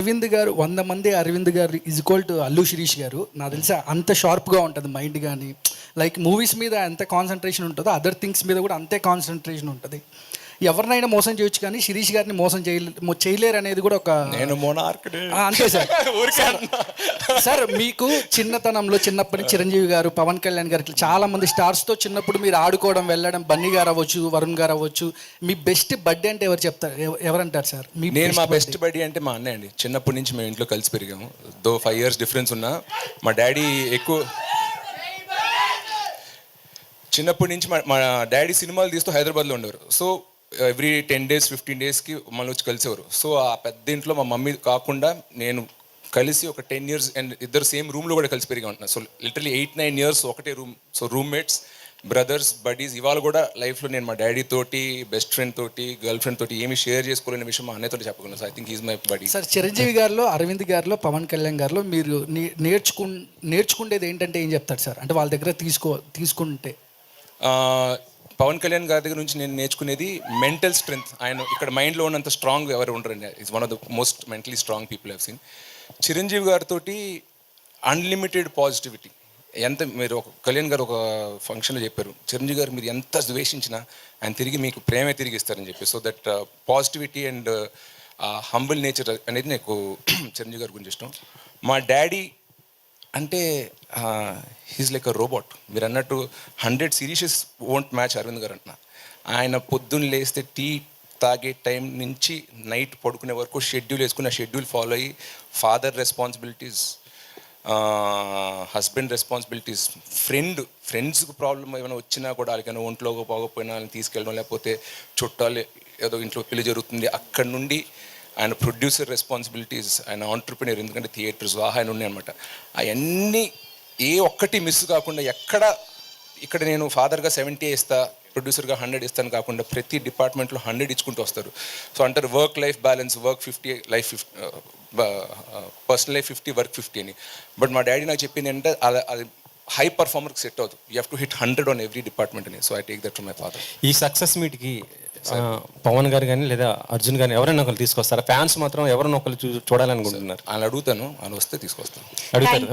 అరవింద్ గారు 100 మంది అరవింద్ గారు is equal to Allu Sirish గారు. నాకు తెలిసి అంత షార్ప్గా ఉంటుంది మైండ్. కానీ లైక్ మూవీస్ మీద ఎంత కాన్సన్ట్రేషన్ ఉంటుందో అదర్ థింగ్స్ మీద కూడా అంతే కాన్సన్ట్రేషన్ ఉంటుంది. ఎవరినైనా మోసం చేయొచ్చు కానీ శిరీష్ గారిని మోసం చేయలేరు అనేది కూడా ఒక నేను మోనార్క్ అంతే సార్. సార్ మీకు చిన్నతనంలో చిన్నప్పటి నుంచి చిరంజీవి గారు, పవన్ కళ్యాణ్ గారు ఇట్లా చాలా మంది స్టార్స్తో చిన్నప్పుడు మీరు ఆడుకోవడం వెళ్ళడం, బన్నీ గారు అవ్వచ్చు, వరుణ్ గారు అవ్వచ్చు, మీ బెస్ట్ బర్త్డే అంటే ఎవరు చెప్తారు, ఎవరంటారు సార్? నేను మా బెస్ట్ బడ్డీ అంటే మా అన్నయ్య అండి. చిన్నప్పటి నుంచి మేము ఇంట్లో కలిసి పెరిగాము. 5 years డిఫరెన్స్ ఉన్నా మా డాడీ ఎక్కువ చిన్నప్పటి నుంచి మా డాడీ సినిమాలు తీస్తూ హైదరాబాద్లో ఉండేవారు. సో ఎవ్రీ 10 days 15 daysకి మళ్ళీ వచ్చి కలిసేవారు. సో ఆ పెద్ద ఇంట్లో మా మమ్మీ కాకుండా నేను కలిసి ఒక 10 years అండ్ ఇద్దరు సేమ్ రూమ్లో కూడా కలిసి పెరిగా ఉంటున్నాను. సో లిటరలీ 8-9 years ఒకటే room. So roommates, brothers, buddies. ఇవాళ కూడా లైఫ్లో నేను మా డాడీ తోటి, బెస్ట్ ఫ్రెండ్ తోటి, గర్ల్ ఫ్రెండ్ తోటి ఏమి షేర్ చేసుకోలేని విషయం మా అన్నయ్యతో చెప్పగలను. So I think is my body. Sir Chiranjeevi గారిలో, అరవింద్ గారిలో, పవన్ కళ్యాణ్ గారిలో మీరు నేర్చుకునేది ఏంటంటే ఏం చెప్తారు సార్? అంటే వాళ్ళ దగ్గర తీసుకుంటే పవన్ కళ్యాణ్ గారి దగ్గర నుంచి నేను నేర్చుకునేది మెంటల్ స్ట్రెంగ్త్. ఆయన ఇక్కడ మైండ్లో ఉన్నంత స్ట్రాంగ్ ఎవరు ఉండరండి. It's one of the most mentally strong people have seen. Chiranjeevi గారితో అన్లిమిటెడ్ పాజిటివిటీ. ఎంత మీరు ఒక కళ్యాణ్ గారు ఒక ఫంక్షన్లో చెప్పారు, చిరంజీవి గారు మీరు ఎంత ద్వేషించినా ఆయన తిరిగి మీకు ప్రేమే తిరిగి ఇస్తారని చెప్పి. So that positivity and humble nature అనేది నాకు చిరంజీవి గారి గురించి ఇష్టం. మా డాడీ అంటే హీస్ లైక్ అ రోబోట్. మీరు అన్నట్టు 100 series వోంట్ మ్యాచ్ అరవింద్ గారు అంటున్నా. ఆయన పొద్దున్న లేస్తే టీ తాగే టైం నుంచి నైట్ పడుకునే వరకు షెడ్యూల్ వేసుకుని ఆ షెడ్యూల్ ఫాలో అయ్యి ఫాదర్ రెస్పాన్సిబిలిటీస్, హస్బెండ్ రెస్పాన్సిబిలిటీస్, ఫ్రెండ్స్కి ప్రాబ్లం ఏమైనా వచ్చినా కూడా వాళ్ళకైనా ఒంట్లో పోకపోయినా వాళ్ళని తీసుకెళ్ళడం, లేకపోతే చుట్టాలు ఏదో ఇంట్లో పెళ్లి జరుగుతుంది అక్కడి నుండి ఆయన ప్రొడ్యూసర్ రెస్పాన్సిబిలిటీస్, ఆయన ఆంటర్ప్రినర్, ఎందుకంటే థియేటర్స్ ఆయన ఉన్నాయి అనమాట. అవన్నీ ఏ ఒక్కటి మిస్ కాకుండా ఇక్కడ నేను ఫాదర్గా 70 ఇస్తా, ప్రొడ్యూసర్గా 100 ఇస్తాను కాకుండా ప్రతి డిపార్ట్మెంట్లో 100 ఇచ్చుకుంటూ వస్తారు. సో అంటారు work life balance, work 50, life 50, personal life 50, work 50 అని. బట్ మా డాడీ నాకు చెప్పింది అంటే అది హై పర్ఫార్మర్కి సెట్ అవుతుంది. You have to hit 100 on every department అని. So I take that to my father. ఈ సక్సెస్ మీట్కి పవన్ గారు కానీ లేదా అర్జున్ కానీ ఎవరైనా ఒకరు తీసుకొస్తారా? ఫ్యాన్స్ మాత్రం ఎవరైనా ఒకరు చూడాలనుకుంటున్నారు. ఆయన అడుగుతాను, ఆయన వస్తే తీసుకొస్తాను. అడుగుతారు.